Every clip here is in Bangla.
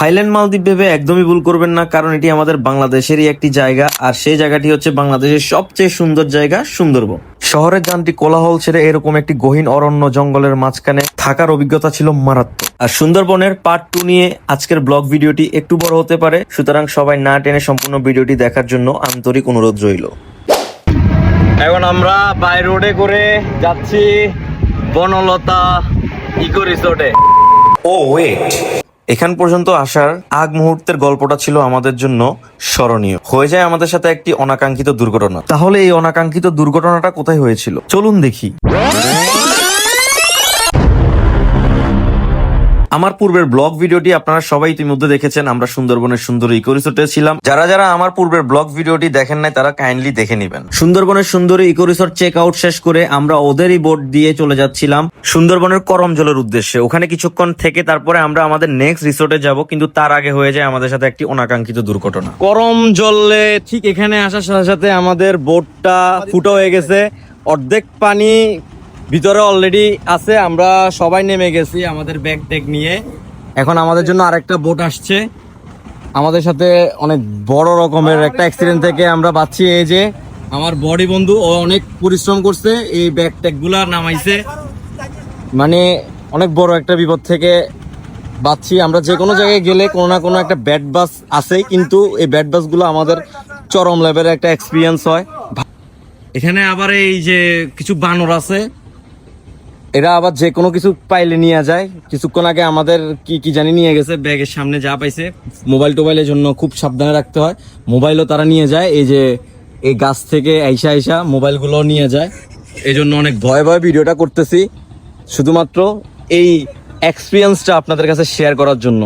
থাইল্যান্ড মালদ্বীপ ভেবে একদমই ভুল করবেন না, কারণ এটি আমাদের বাংলাদেশেরই একটি জায়গা, আর সেই জায়গাটি হচ্ছে বাংলাদেশের সবচেয়ে সুন্দর জায়গা সুন্দরবন। শহরের যান্ত্রিক কোলাহল ছেড়ে এরকম একটি গহীন অরণ্য জঙ্গলের মাঝখানে থাকার অভিজ্ঞতা ছিল মারাত্মক। আর সুন্দরবনের পার্ট 2 নিয়ে আজকের ব্লগ ভিডিওটি একটু বড় হতে পারে, সুতরাং সবাই না টেনে সম্পূর্ণ ভিডিওটি দেখার জন্য আন্তরিক অনুরোধ রইল। এখন আমরা বাই রোডে করে যাচ্ছি বনলতা ইকো রিসোর্টে। ও ওয়েট, এখান পর্যন্ত আসার আগ মুহূর্তের গল্পটা ছিল আমাদের জন্য স্মরণীয়। হয়ে যায় আমাদের সাথে একটি অনাকাঙ্ক্ষিত দুর্ঘটনা। তাহলে এই অনাকাঙ্ক্ষিত দুর্ঘটনাটা কোথায় হয়েছিল চলুন দেখি। আমার পূর্বের ব্লগ ভিডিওটি আপনারা সবাই ইতিমধ্যে দেখেছেন। আমরা সুন্দরবনের সুন্দর ইকো রিসোর্টে ছিলাম। যারা যারা আমার পূর্বের ব্লগ ভিডিওটি দেখেন নাই তারা কাইন্ডলি দেখে নেবেন। সুন্দরবনের সুন্দর ইকো রিসোর্ট চেক আউট শেষ করে আমরা ওদেরই বোট দিয়ে চলে যাচ্ছিলাম সুন্দরবনের করমজলের উদ্দেশ্যে। ওখানে কিছুক্ষণ থেকে তারপরে আমরা আমাদের নেক্সট রিসোর্টে যাব, কিন্তু তার আগে হয়ে যায় আমাদের সাথে একটি অনাকাঙ্ক্ষিত দুর্ঘটনা। করমজলে ঠিক এখানে আসার সাথে সাথে আমাদের বোটটা ফুটো হয়ে গেছে, অর্ধেক পানি ভিতরে অলরেডি আছে। আমরা সবাই নেমে গেছি আমাদের ব্যাগ ট্যাগ নিয়ে। এখন আমাদের জন্য আরেকটা বোট আসছে। আমাদের সাথে অনেক বড় রকমের একটা অ্যাক্সিডেন্ট থেকে আমরা বাঁচছি। এই যে আমার বডি বন্ধু, ও অনেক পরিশ্রম করছে, এই ব্যাগ ট্যাগ গুলা নামাইছে, মানে অনেক বড় একটা বিপদ থেকে বাঁচছি। আমরা যে কোনো জায়গায় গেলে কোনো না কোনো একটা ব্যাড বাস আছে, কিন্তু এই ব্যাড বাস গুলো আমাদের চরম লেভেলের একটা এক্সপিরিয়েন্স হয়। এখানে আবার এই যে কিছু বানর আছে, এরা আবার যে কোনো কিছু পাইলে নিয়ে যায়। কিছুক্ষণ আগে আমাদের কি জানি নিয়ে গেছে, ব্যাগের সামনে যা পাইছে। মোবাইল টোবাইলের জন্য খুব সাবধানে রাখতে হয়। মোবাইলও তারা নিয়ে যায়, এই যে এই গাছ থেকে আইসা মোবাইলগুলো নিয়ে যায়। এই জন্য অনেক ভয়ে ভয়ে ভিডিওটা করতেছি, শুধুমাত্র এই এক্সপিরিয়েন্সটা আপনাদের কাছে শেয়ার করার জন্য।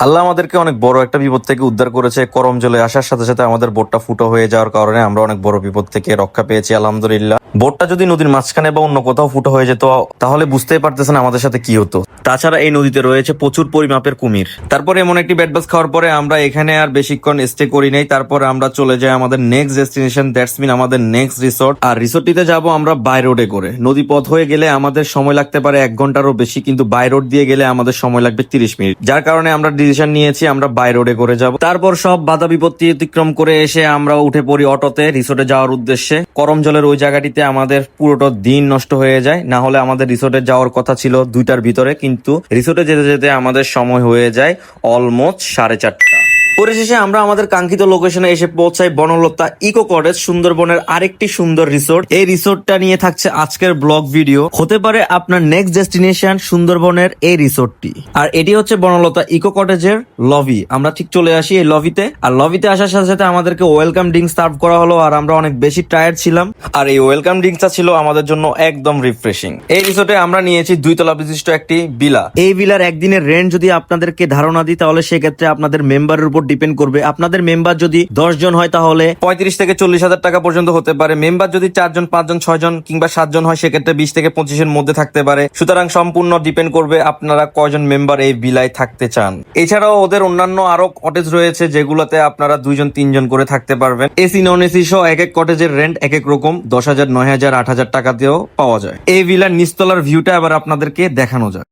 আল্লাহ আমাদেরকে অনেক বড় একটা বিপদ থেকে উদ্ধার করেছে। করমজলে আসার সাথে সাথে আমাদের বোটটা ফুটো হয়ে যাওয়ার কারণে আমরা অনেক বড় বিপদ থেকে রক্ষা পেয়েছি, আলহামদুলিল্লাহ। বোটটা যদি নদীর মাঝখানে বা অন্য কোথাও ফুটো হয়ে যেত তাহলে বুঝতেই পারতেছেন আমাদের সাথে কি হতো। তাছাড়া এই নদীতে রয়েছে প্রচুর পরিমাপের কুমির। তারপরে এমন একটি ব্যাড বাস খাওয়ার পরে আমরা এখানে আর বেশিক্ষণ স্টে করি নাই। তারপরে আমরা চলে যাই আমাদের নেক্সট ডেস্টিনেশন, দ্যাটস মিন আমাদের নেক্সট রিসোর্ট। আর রিসোর্টটিতে যাব আমরা বাই রোডে করে। নদী পথ হয়ে গেলে আমাদের সময় লাগতে পারে 1 ঘন্টারও বেশি, কিন্তু বাই রোড দিয়ে গেলে আমাদের সময় লাগবে 30 মিনিট। যার কারণে আমরা ডিসিশন নিয়েছি আমরা বাই রোডে করে যাব। তারপর সব বাধা বিপত্তি অতিক্রম করে এসে আমরা উঠে পড়ি অটোতে রিসোর্টে যাওয়ার উদ্দেশ্যে। করমজলের ওই জায়গাটিতে আমাদের পুরোটা দিন নষ্ট হয়ে যায়। না হলে আমাদের রিসোর্টে যাওয়ার কথা ছিল 2টার ভিতরে, কিন্তু রিসোর্টে যেতে যেতে আমাদের সময় হয়ে যায় অলমোস্ট 4:30। পরিশেষে আমরা আমাদের কাঙ্ক্ষিত লোকেশনে এসে পৌঁছাই, বনলতা ইকো কটেজ, সুন্দরবনের আরেকটি সুন্দর রিসোর্ট। এই রিসোর্টটা নিয়ে থাকছে আজকের ব্লগ ভিডিও। হতে পারে আপনার নেক্সট ডেস্টিনেশন সুন্দরবনের এই রিসোর্টটি। আর এটি হচ্ছে বনলতা ইকো কটেজের লবি। আমরা ঠিক চলে আসি এই লবিতে। আর লবিতে আসার সাথে সাথে আমাদেরকে ওয়েলকাম ড্রিঙ্কস সার্ভ করা হলো, আর আমরা অনেক বেশি টায়ার্ড ছিলাম। আর এই ওয়েলকাম ড্রিঙ্কসটা ছিল আমাদের জন্য একদম রিফ্রেশিং। এই রিসোর্টে আমরা নিয়েছি 2 তলা বিশিষ্ট একটি ভিলা। এই ভিলার একদিনের রেন্ট যদি আপনাদেরকে ধারণা দিই তাহলে সেক্ষেত্রে আপনাদের মেম্বারের উপর ডিপেন্ড করবে। আপনাদের মেম্বার যদি 10 জন হয় তাহলে 35 থেকে 40 হাজার টাকা পর্যন্ত হতে পারে। মেম্বার যদি 4 জন, 5 জন, 6 জন কিংবা 7 জন হয় সেক্ষেত্রে 20 থেকে 25-এর মধ্যে থাকতে পারে। সুতরাং সম্পূর্ণ ডিপেন্ড করবে আপনারা কয়জন মেম্বার এই ভিলায় থাকতে চান। এছাড়াও ওদের অন্যান্য আরো কটেজ রয়েছে যেগুলোতে আপনারা 2 জন 3 জন করে থাকতে পারবেন। এসি নন এসি সহ এক এক কটেজের রেন্ট এক এক রকম, 10,000, 9,000, 8,000 টাকাতেও পাওয়া যায়। এই ভিলার নিচতলার ভিউটা আবার আপনাদেরকে দেখানো যায়।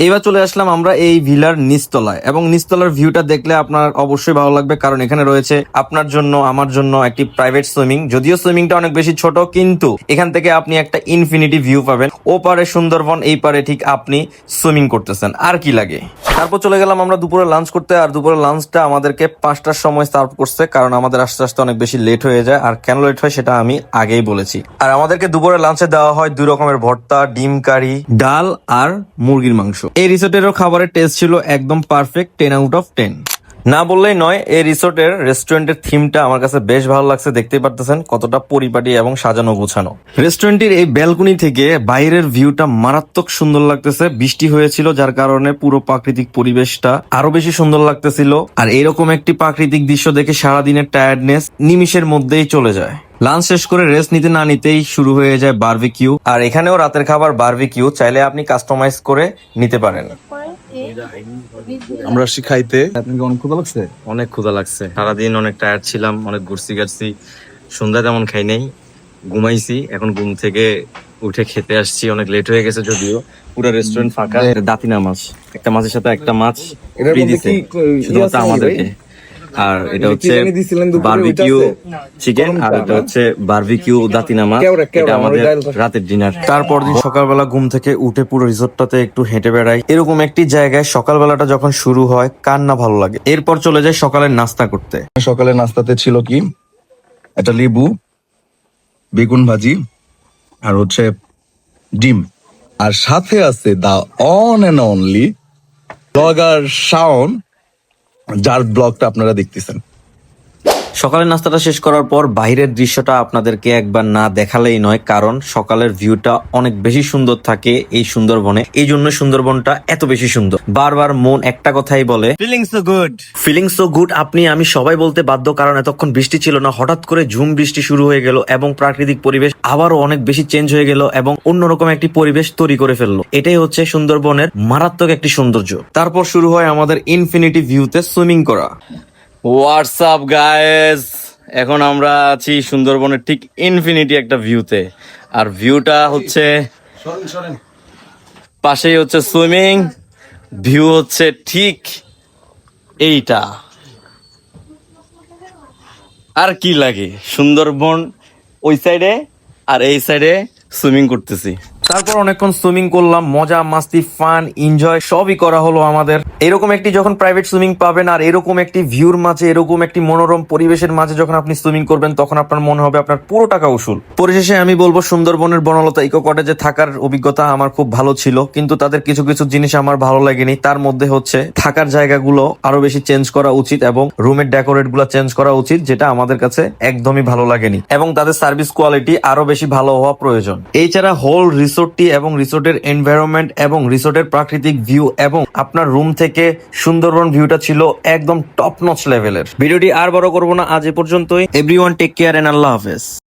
এবার চলে আসলাম আমরা এই ভিলার নিচতলায়, এবং নিচতলার ভিউটা দেখলে আপনার অবশ্যই ভালো লাগবে, কারণ এখানে রয়েছে আপনার জন্য আমার জন্য একটি প্রাইভেট সুইমিং। যদিও সুইমিংটা অনেক বেশি ছোট, কিন্তু এখান থেকে আপনি একটা ইনফিনিটি ভিউ পাবেন। ও পারে সুন্দরবন, এই পারে ঠিক আপনি সুইমিং করতেছেন, আর কি লাগে। তারপর চলে গেলাম আমরা দুপুরে লাঞ্চ করতে। আর দুপুরে লাঞ্চটা আমাদেরকে 5টার সময় সার্ভ করছে, কারণ আমাদের আস্তে আস্তে অনেক বেশি লেট হয়ে যায়। আর কেন লেট হয় সেটা আমি আগেই বলেছি। আর আমাদেরকে দুপুরে লাঞ্চে দেওয়া হয় 2 রকমের ভর্তা, ডিম কারি, ডাল আর মুরগির মাংস। এই রিসোর্টেরও খাবারের টেস্ট ছিল একদম পারফেক্ট, 10 আউট অফ 10। না বললেই নয়, এই রিসোর্টের রেস্টুরেন্টের থিমটা আমার কাছে বেশ ভালো লাগছে। দেখতেই পারতেছেন কতটা পরিপাটি এবং সাজানো গোছানো। রেস্টুরেন্টের এই ব্যালকনি থেকে বাইরের ভিউটা মারাত্মক সুন্দর লাগতেছে। বৃষ্টি হয়েছিল যার কারণে পুরো প্রাকৃতিক পরিবেশটা আরো বেশি সুন্দর লাগতেছিল। আর এরকম একটি প্রাকৃতিক দৃশ্য দেখে সারাদিনের টায়ার্ডনেস নিমিষের মধ্যেই চলে যায়। লাঞ্চ শেষ করে রেস্ট নিতে না নিতেই শুরু হয়ে যায় বারবিকিউ। আর এখানেও রাতের খাবার বারবিকিউ, চাইলে আপনি কাস্টমাইজ করে নিতে পারেন। আমরা আসছি খাইতে। আপনাকে অনেক ক্ষুধা লাগছে? অনেক ক্ষুধা লাগছে, সারাদিন অনেক টায়ার্ড ছিলাম, অনেক ঘুরছি গাড়ছি। সন্ধ্যা তেমন খাই নাই, ঘুমাইছি। এখন ঘুম থেকে উঠে খেতে আসছি, অনেক লেট হয়ে গেছে যদিও, পুরো রেস্টুরেন্ট ফাঁকা। দাতিনা মাছ, একটা মাছের সাথে একটা মাছ এটার ফ্রি মধ্যে দিছে কি শুধুমাত্র আছে আমাদেরকে। ভাই? আর এটা এটা কি হচ্ছে জানি দিছিলেন দুপুরে, বারবিকিউ ওইটা আছে? চিকেন, আর এটা হচ্ছে বারবিকিউ দাতিনা মাছ। কেওড়া, এটা আমাদের আমার ডাল- রাতের ডিনার। তারপর দিন সকালবেলা ঘুম থেকে উঠে পুরো রিসোর্টটাতে একটু হেঁটে বেড়াই। এরকম একটি জায়গায় সকালবেলাটা যখন শুরু হয় কার না ভালো লাগে। এরপর চলে যায় সকালের নাস্তা করতে। সকালে নাস্তাতে ছিল কি, একটা লেবু, বেগুন ভাজি, আর হচ্ছে ডিম, আর সাথে আছে the one and only blogger Shaon, যার ব্লগটা আপনারা দেখতেছেন। সকালের নাস্তাটা শেষ করার পর বাইরের দৃশ্যটা আপনাদেরকে একবার না দেখালেই নয়, কারণ সকালের ভিউটা অনেক বেশি সুন্দর থাকে এই সুন্দরবনে। এই জন্য সুন্দরবনটা এত বেশি সুন্দর। বারবার মন একটা কথাই বলে, feeling so good, feeling so good. আমি সবাই বলতে বাধ্য, কারণ এতক্ষণ বৃষ্টি ছিল না, হঠাৎ করে ঝুম বৃষ্টি শুরু হয়ে গেল এবং প্রাকৃতিক পরিবেশ আবারও অনেক বেশি চেঞ্জ হয়ে গেল এবং অন্যরকম একটি পরিবেশ তৈরি করে ফেললো। এটাই হচ্ছে সুন্দরবনের মারাত্মক একটি সৌন্দর্য। তারপর শুরু হয় আমাদের ইনফিনিটি ভিউতে সুইমিং করা। হোয়াটসঅ্যাপ গাইস, এখন আমরা আছি সুন্দরবনের ঠিক ইনফিনিটি একটা ভিউতে, আর ভিউটা হচ্ছে পাশেই হচ্ছে সুইমিং, ভিউ হচ্ছে ঠিক এইটা। আর কি লাগে, সুন্দরবন ওই সাইডে আর এই সাইডে সুইমিং করতেছি। তারপর অনেকক্ষণ সুইমিং করলাম, মজা মাস্তি ফান এনজয় সবই করা হলো আমাদের। এরকম একটি যখন প্রাইভেট সুইমিং পাবেন আর এরকম একটি ভিউর মাঝে, এরকম একটি মনোরম পরিবেশের মাঝে যখন আপনি সুইমিং করবেন, তখন আপনার মনে হবে আপনার পুরো টাকা উসুল। পরিশেষে আমি বলবো সুন্দরবনের বনলতা ইকো কটেজে থাকার অভিজ্ঞতা আমার খুব ভালো ছিল, কিন্তু তাদের কিছু কিছু জিনিস আমার ভালো লাগেনি। তার মধ্যে হচ্ছে থাকার জায়গাগুলো আরো বেশি চেঞ্জ করা উচিত এবং রুমের ডেকোরেট গুলো চেঞ্জ করা উচিত, যেটা আমাদের কাছে একদমই ভালো লাগেনি, এবং তাদের সার্ভিস কোয়ালিটি আরো বেশি ভালো হওয়া প্রয়োজন। এছাড়া হোল রিসোর্টটি এবং রিসোর্টের এনভায়রনমেন্ট এবং রিসোর্টের প্রাকৃতিক ভিউ এবং আপনার রুম থেকে সুন্দরবন ভিউটা ছিল একদম টপ নচ লেভেলের। ভিডিওটি আর বড় করবো না, আজ এ পর্যন্তই। এভরিওয়ান টেক কেয়ার এন্ড আল্লাহ হাফেজ।